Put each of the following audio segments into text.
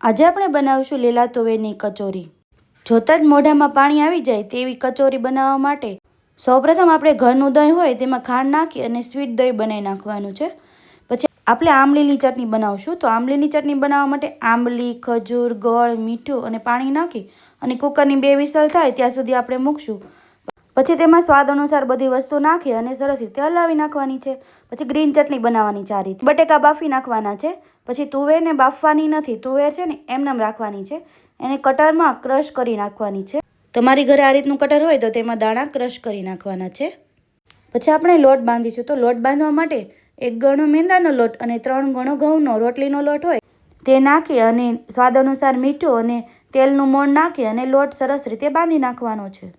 આજે આપણે બનાવીશું લીલા તુવેરની કચોરી। જોતાં જ મોઢામાં પાણી આવી જાય તેવી કચોરી બનાવવા માટે સૌપ્રથમ આપણે ઘરનું દહીં હોય તેમાં ખાંડ નાખી અને સ્વીટ દહીં બનાવી નાખવાનું છે। પછી આપણે આંબલીની ચટણી બનાવશું। તો આંબલીની ચટણી બનાવવા માટે આંબલી, ખજૂર, ગોળ, મીઠું અને પાણી નાખી અને કુકરની 2 વિસલ થાય ત્યાં સુધી આપણે મૂકશું। પછી તેમાં સ્વાદ અનુસાર બધી વસ્તુ નાખી અને સરસ રીતે હલાવી નાખવાની છે। પછી ગ્રીન ચટણી બનાવવાની છે। આ રીતે બટેકા બાફી નાખવાના છે। પછી તુવેરને બાફવાની નથી, તુવેર છે ને એમનેમ રાખવાની છે, એને કટરમાં ક્રશ કરી નાખવાની છે। તમારી ઘરે આ રીતનું કટર હોય તો તેમાં દાણા ક્રશ કરી નાખવાના છે। પછી આપણે લોટ બાંધીશું। તો લોટ બાંધવા માટે 1 ગણો મેંદાનો લોટ અને 3 ગણો ઘઉંનો રોટલીનો લોટ હોય તે નાખી અને સ્વાદ અનુસાર મીઠું અને તેલનું મોણ નાખી અને લોટ સરસ રીતે બાંધી નાખવાનો છે।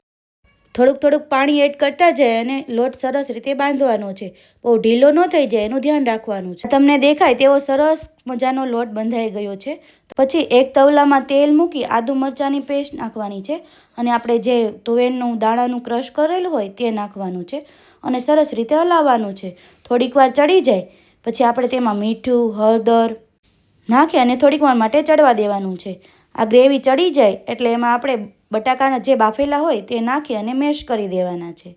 થોડુંક પાણી એડ કરતા જાય અને લોટ સરસ રીતે બાંધવાનો છે। બહુ ઢીલો ન થઈ જાય એનું ધ્યાન રાખવાનું છે। તમને દેખાય તેવો સરસ મજાનો લોટ બંધાઈ ગયો છે। પછી એક તવલામાં તેલ મૂકી આદુ મરચાંની પેસ્ટ નાખવાની છે અને આપણે જે તુવેરનું દાણાનું ક્રશ કરેલું હોય તે નાખવાનું છે અને સરસ રીતે હલાવવાનું છે। થોડીક વાર ચડી જાય પછી આપણે તેમાં મીઠું, હળદર નાખી અને થોડીક વાર માટે ચડવા દેવાનું છે। આ ગ્રેવી ચડી જાય એટલે એમાં આપણે બટાકાના જે બાફેલા હોય તે નાખી અને મેશ કરી દેવાના છે।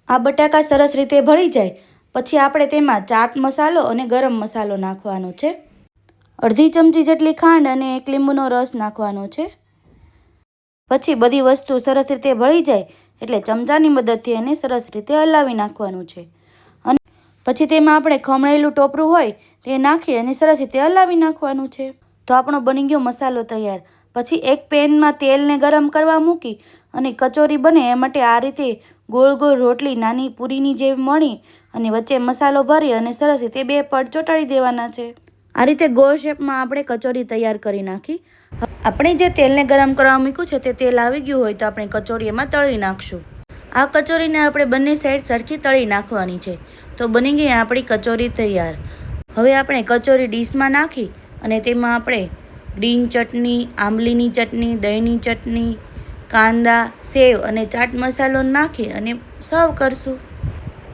આ બટાકા સરસ રીતે ભળી જાય પછી આપણે તેમાં ચાટ મસાલો અને ગરમ મસાલો નાખવાનો છે। અડધી ચમચી જેટલી ખાંડ અને 1 લીંબુનો રસ નાખવાનો છે। પછી બધી વસ્તુ સરસ રીતે ભળી જાય એટલે ચમચાની મદદથી એને સરસ રીતે હલાવી નાખવાનું છે અને પછી તેમાં આપણે ખમણેલું ટોપરું હોય તે નાખી અને સરસ રીતે હલાવી નાખવાનું છે। તો આપણો બની ગયો મસાલો તૈયાર। પછી એક પેનમાં તેલને ગરમ કરવા મૂકી અને કચોરી બને એ માટે આ રીતે ગોળ ગોળ રોટલી નાની પૂરીની જેમ મળી અને વચ્ચે મસાલો ભરી અને સરસ રીતે 2 પડ ચોંટાડી દેવાના છે। આ રીતે ગોળ શેપમાં આપણે કચોરી તૈયાર કરી નાખી। આપણે જે તેલને ગરમ કરવા મૂક્યું છે તે તેલ આવી ગયું હોય તો આપણે કચોરી એમાં તળી નાખશું। આ કચોરીને આપણે બંને સાઈડ સરખી તળી નાખવાની છે। તો બની ગઈ આપણી કચોરી તૈયાર। હવે આપણે કચોરી ડીશમાં નાખી અને તેમાં આપણે ગ્રીન ચટણી, આંબલીની ચટણી, દહીંની ચટણી, કાંદા, સેવ અને ચાટ મસાલો નાખી અને સર્વ કરશું।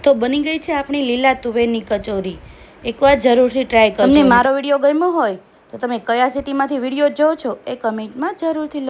તો બની ગઈ છે આપણી લીલા તુવેરની કચોરી। એકવાર જરૂરથી ટ્રાય કરજો। તમને મારો વિડીયો ગમ્યો હોય તો તમે કયા સિટીમાંથી વિડીયો જોવો છો એ કમેન્ટમાં જરૂરથી